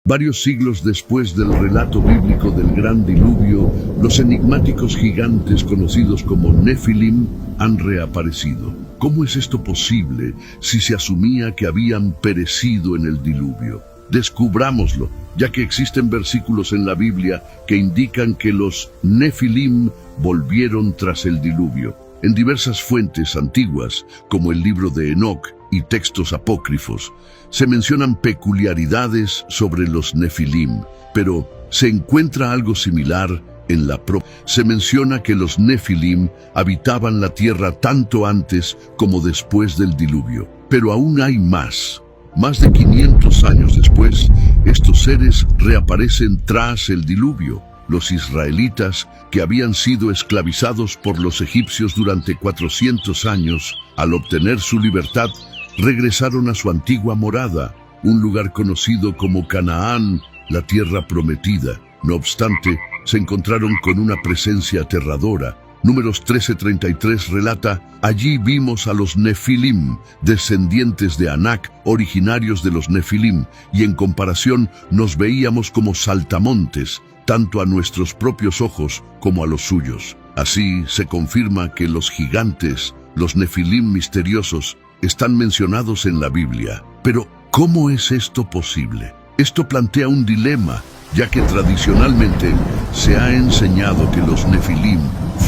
Varios siglos después del relato bíblico del gran diluvio, los enigmáticos gigantes conocidos como Nefilim han reaparecido. ¿Cómo es esto posible si se asumía que habían perecido en el diluvio? Descubrámoslo, ya que existen versículos en la Biblia que indican que los Nefilim volvieron tras el diluvio. En diversas fuentes antiguas, como el libro de Enoc y textos apócrifos, se mencionan peculiaridades sobre los Nefilim, pero se encuentra algo similar en la Se menciona que los Nefilim habitaban la tierra tanto antes como después del diluvio. Pero aún hay más. Más de 500 años después, estos seres reaparecen tras el diluvio. Los israelitas, que habían sido esclavizados por los egipcios durante 400 años, al obtener su libertad, regresaron a su antigua morada, un lugar conocido como Canaán, la tierra prometida. No obstante, se encontraron con una presencia aterradora. Números 13:33 relata: allí vimos a los Nefilim, descendientes de Anac, originarios de los Nefilim, y en comparación nos veíamos como saltamontes, tanto a nuestros propios ojos como a los suyos. Así se confirma que los gigantes, los Nefilim misteriosos, están mencionados en la Biblia. Pero, ¿cómo es esto posible? Esto plantea un dilema, ya que tradicionalmente se ha enseñado que los Nefilim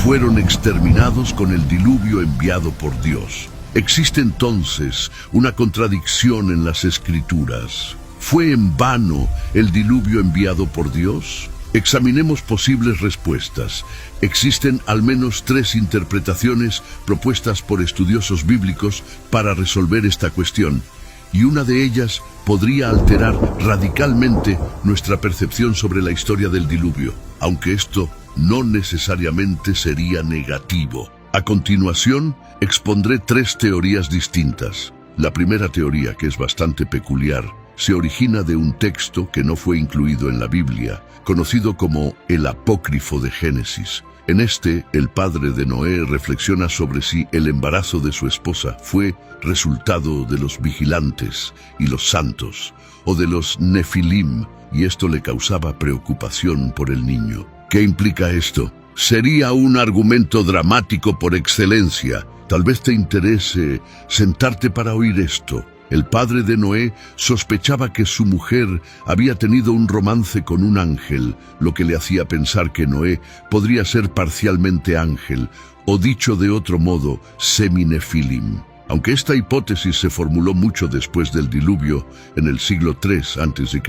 fueron exterminados con el diluvio enviado por Dios. Existe entonces una contradicción en las Escrituras. ¿Fue en vano el diluvio enviado por Dios? Examinemos posibles respuestas. Existen al menos 3 interpretaciones propuestas por estudiosos bíblicos para resolver esta cuestión, y una de ellas podría alterar radicalmente nuestra percepción sobre la historia del diluvio, aunque esto no necesariamente sería negativo. A continuación, expondré 3 teorías distintas. La primera teoría, que es bastante peculiar, se origina de un texto que no fue incluido en la Biblia, conocido como el Apócrifo de Génesis. En este, el padre de Noé reflexiona sobre si el embarazo de su esposa fue resultado de los vigilantes y los santos, o de los Nefilim, y esto le causaba preocupación por el niño. ¿Qué implica esto? Sería un argumento dramático por excelencia. Tal vez te interese sentarte para oír esto. El padre de Noé sospechaba que su mujer había tenido un romance con un ángel, lo que le hacía pensar que Noé podría ser parcialmente ángel, o dicho de otro modo, semi-nefilim. Aunque esta hipótesis se formuló mucho después del diluvio, en el siglo III a.C.,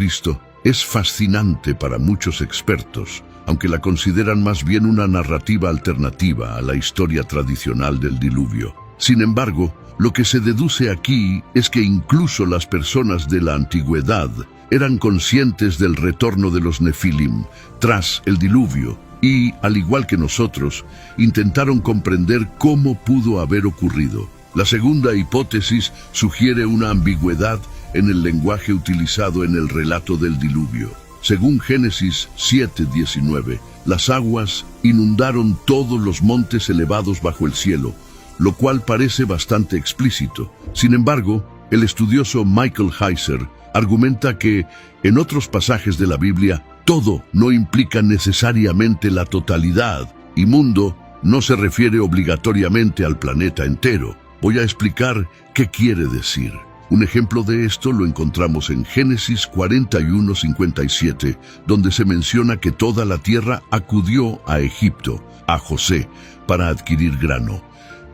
es fascinante para muchos expertos, aunque la consideran más bien una narrativa alternativa a la historia tradicional del diluvio. Sin embargo, lo que se deduce aquí es que incluso las personas de la antigüedad eran conscientes del retorno de los Nefilim tras el diluvio y, al igual que nosotros, intentaron comprender cómo pudo haber ocurrido. La segunda hipótesis sugiere una ambigüedad en el lenguaje utilizado en el relato del diluvio. Según Génesis 7:19, las aguas inundaron todos los montes elevados bajo el cielo, lo cual parece bastante explícito. Sin embargo, el estudioso Michael Heiser argumenta que, en otros pasajes de la Biblia, todo no implica necesariamente la totalidad, y mundo no se refiere obligatoriamente al planeta entero. Voy a explicar qué quiere decir. Un ejemplo de esto lo encontramos en Génesis 41:57, donde se menciona que toda la tierra acudió a Egipto, a José, para adquirir grano.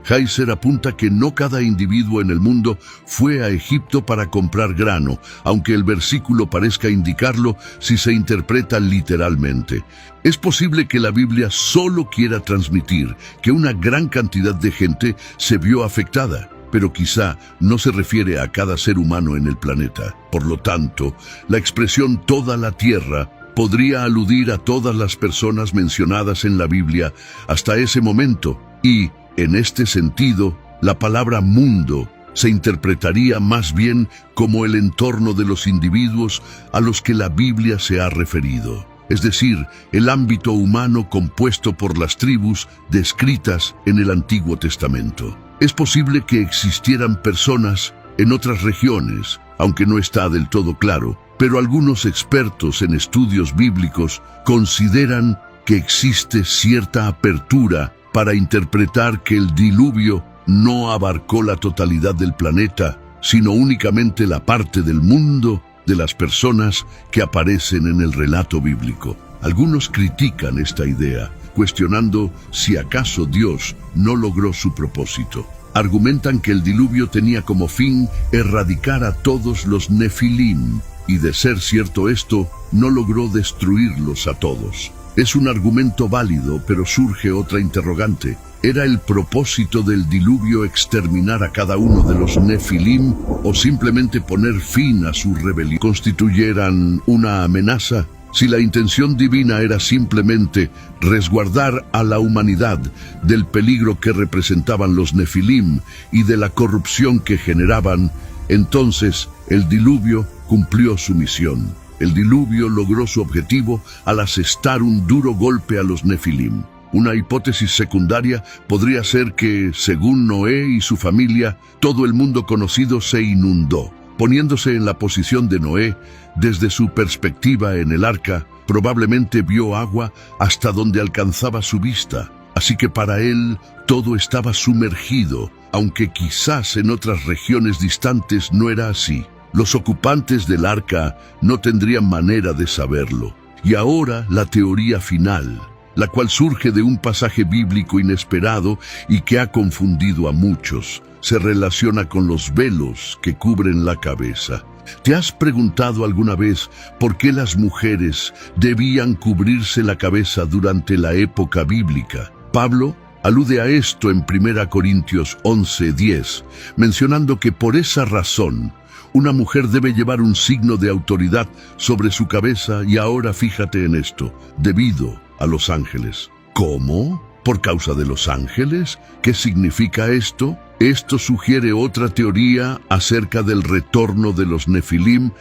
Heiser apunta que no cada individuo en el mundo fue a Egipto para comprar grano, aunque el versículo parezca indicarlo si se interpreta literalmente. Es posible que la Biblia solo quiera transmitir que una gran cantidad de gente se vio afectada, pero quizá no se refiere a cada ser humano en el planeta. Por lo tanto, la expresión toda la tierra podría aludir a todas las personas mencionadas en la Biblia hasta ese momento, y, en este sentido, la palabra mundo se interpretaría más bien como el entorno de los individuos a los que la Biblia se ha referido, es decir, el ámbito humano compuesto por las tribus descritas en el Antiguo Testamento. Es posible que existieran personas en otras regiones, aunque no está del todo claro, pero algunos expertos en estudios bíblicos consideran que existe cierta apertura para interpretar que el diluvio no abarcó la totalidad del planeta, sino únicamente la parte del mundo de las personas que aparecen en el relato bíblico. Algunos critican esta idea, cuestionando si acaso Dios no logró su propósito. Argumentan que el diluvio tenía como fin erradicar a todos los Nefilim, y de ser cierto esto, no logró destruirlos a todos. Es un argumento válido, pero surge otra interrogante. ¿Era el propósito del diluvio exterminar a cada uno de los Nefilim o simplemente poner fin a su rebelión? ¿Constituyeran una amenaza? Si la intención divina era simplemente resguardar a la humanidad del peligro que representaban los Nefilim y de la corrupción que generaban, entonces el diluvio cumplió su misión. El diluvio logró su objetivo al asestar un duro golpe a los Nefilim. Una hipótesis secundaria podría ser que, según Noé y su familia, todo el mundo conocido se inundó. Poniéndose en la posición de Noé, desde su perspectiva en el arca, probablemente vio agua hasta donde alcanzaba su vista. Así que para él todo estaba sumergido, aunque quizás en otras regiones distantes no era así. Los ocupantes del arca no tendrían manera de saberlo. Y ahora la teoría final, la cual surge de un pasaje bíblico inesperado y que ha confundido a muchos, se relaciona con los velos que cubren la cabeza. ¿Te has preguntado alguna vez por qué las mujeres debían cubrirse la cabeza durante la época bíblica? Pablo alude a esto en 1 Corintios 11:10, mencionando que por esa razón una mujer debe llevar un signo de autoridad sobre su cabeza, y ahora fíjate en esto, debido a los ángeles. ¿Cómo? ¿Por causa de los ángeles? ¿Qué significa esto? Esto sugiere otra teoría acerca del retorno de los Nefilim,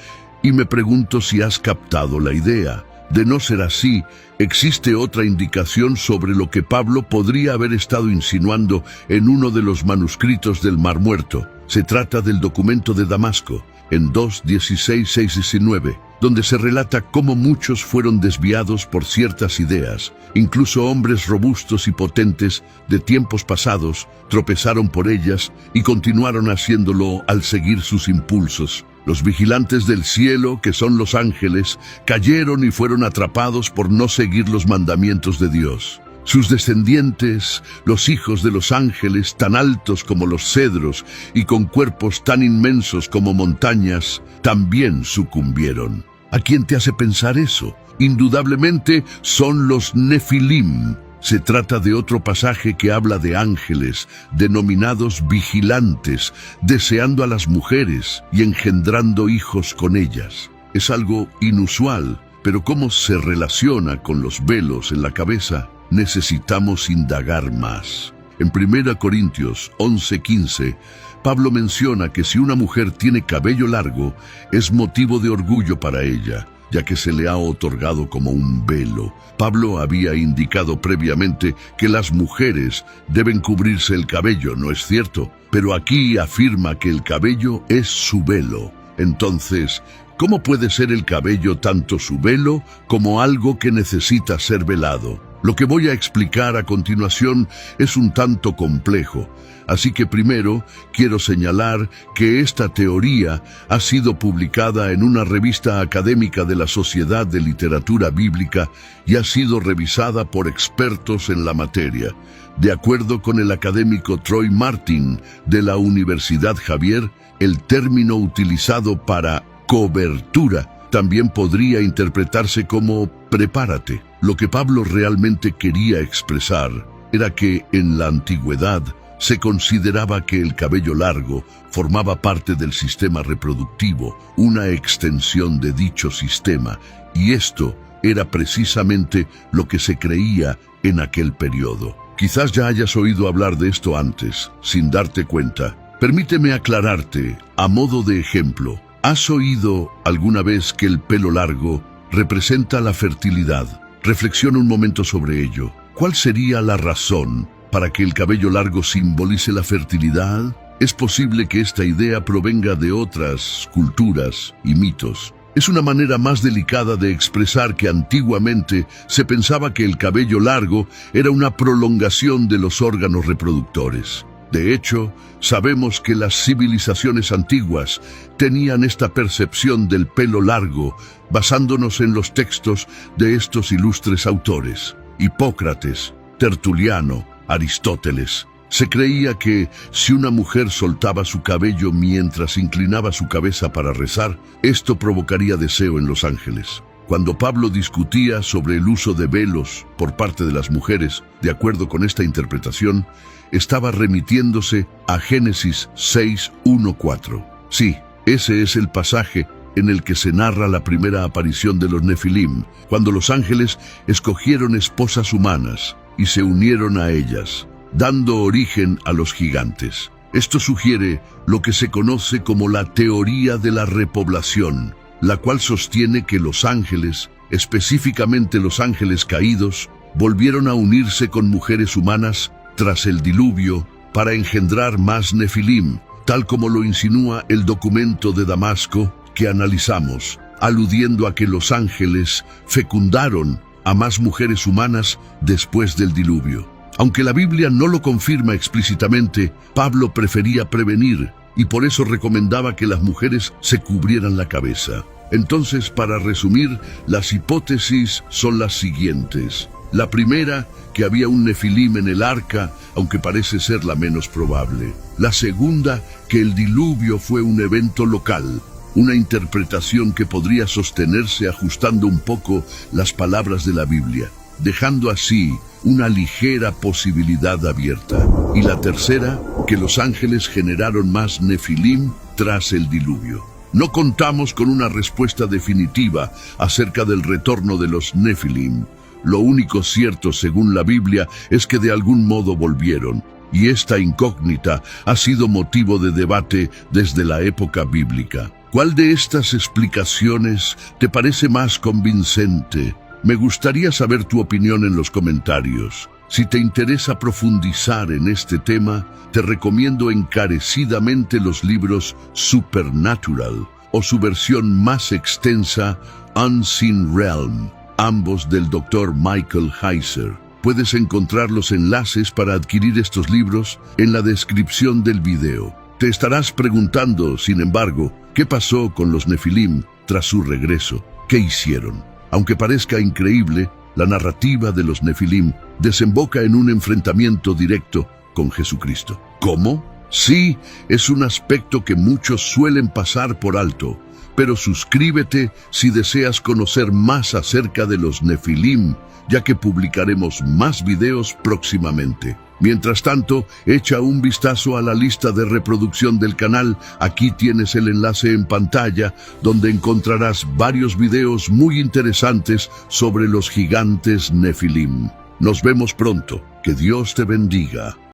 y me pregunto si has captado la idea. De no ser así, existe otra indicación sobre lo que Pablo podría haber estado insinuando en uno de los manuscritos del Mar Muerto. Se trata del documento de Damasco, en 2:16-19, donde se relata cómo muchos fueron desviados por ciertas ideas. Incluso hombres robustos y potentes de tiempos pasados tropezaron por ellas y continuaron haciéndolo al seguir sus impulsos. Los vigilantes del cielo, que son los ángeles, cayeron y fueron atrapados por no seguir los mandamientos de Dios. Sus descendientes, los hijos de los ángeles, tan altos como los cedros y con cuerpos tan inmensos como montañas, también sucumbieron. ¿A quién te hace pensar eso? Indudablemente son los Nefilim. Se trata de otro pasaje que habla de ángeles, denominados vigilantes, deseando a las mujeres y engendrando hijos con ellas. Es algo inusual, pero ¿cómo se relaciona con los velos en la cabeza? Necesitamos indagar más. En 1 Corintios 11:15, Pablo menciona que si una mujer tiene cabello largo, es motivo de orgullo para ella, ya que se le ha otorgado como un velo. Pablo había indicado previamente que las mujeres deben cubrirse el cabello, ¿no es cierto? Pero aquí afirma que el cabello es su velo. Entonces, ¿cómo puede ser el cabello tanto su velo como algo que necesita ser velado? Lo que voy a explicar a continuación es un tanto complejo, así que primero quiero señalar que esta teoría ha sido publicada en una revista académica de la Sociedad de Literatura Bíblica y ha sido revisada por expertos en la materia. De acuerdo con el académico Troy Martin de la Universidad Xavier, el término utilizado para cobertura también podría interpretarse como prepárate. Lo que Pablo realmente quería expresar era que en la antigüedad se consideraba que el cabello largo formaba parte del sistema reproductivo, una extensión de dicho sistema, y esto era precisamente lo que se creía en aquel periodo. Quizás ya hayas oído hablar de esto antes, sin darte cuenta. Permíteme aclararte, a modo de ejemplo. ¿Has oído alguna vez que el pelo largo representa la fertilidad? Reflexiona un momento sobre ello. ¿Cuál sería la razón para que el cabello largo simbolice la fertilidad? Es posible que esta idea provenga de otras culturas y mitos. Es una manera más delicada de expresar que antiguamente se pensaba que el cabello largo era una prolongación de los órganos reproductores. De hecho, sabemos que las civilizaciones antiguas tenían esta percepción del pelo largo basándonos en los textos de estos ilustres autores: Hipócrates, Tertuliano, Aristóteles. Se creía que si una mujer soltaba su cabello mientras inclinaba su cabeza para rezar, esto provocaría deseo en los ángeles. Cuando Pablo discutía sobre el uso de velos por parte de las mujeres, de acuerdo con esta interpretación, estaba remitiéndose a Génesis 6:1-4. Sí, ese es el pasaje en el que se narra la primera aparición de los Nefilim, cuando los ángeles escogieron esposas humanas y se unieron a ellas, dando origen a los gigantes. Esto sugiere lo que se conoce como la teoría de la repoblación, la cual sostiene que los ángeles, específicamente los ángeles caídos, volvieron a unirse con mujeres humanas tras el diluvio para engendrar más Nefilim, tal como lo insinúa el documento de Damasco que analizamos, aludiendo a que los ángeles fecundaron a más mujeres humanas después del diluvio. Aunque la Biblia no lo confirma explícitamente, Pablo prefería prevenir y por eso recomendaba que las mujeres se cubrieran la cabeza. Entonces, para resumir, las hipótesis son las siguientes. La primera, que había un Nefilim en el arca, aunque parece ser la menos probable. La segunda, que el diluvio fue un evento local, una interpretación que podría sostenerse ajustando un poco las palabras de la Biblia, dejando así una ligera posibilidad abierta. Y la tercera, que los ángeles generaron más Nefilim tras el diluvio. No contamos con una respuesta definitiva acerca del retorno de los Nefilim. Lo único cierto, según la Biblia, es que de algún modo volvieron, y esta incógnita ha sido motivo de debate desde la época bíblica. ¿Cuál de estas explicaciones te parece más convincente? Me gustaría saber tu opinión en los comentarios. Si te interesa profundizar en este tema, te recomiendo encarecidamente los libros Supernatural o su versión más extensa, Unseen Realm, ambos del Dr. Michael Heiser. Puedes encontrar los enlaces para adquirir estos libros en la descripción del video. Te estarás preguntando, sin embargo, ¿qué pasó con los Nefilim tras su regreso? ¿Qué hicieron? Aunque parezca increíble, la narrativa de los Nefilim desemboca en un enfrentamiento directo con Jesucristo. ¿Cómo? Sí, es un aspecto que muchos suelen pasar por alto, pero suscríbete si deseas conocer más acerca de los Nefilim, ya que publicaremos más videos próximamente. Mientras tanto, echa un vistazo a la lista de reproducción del canal. Aquí tienes el enlace en pantalla, donde encontrarás varios videos muy interesantes sobre los gigantes Nefilim. Nos vemos pronto. Que Dios te bendiga.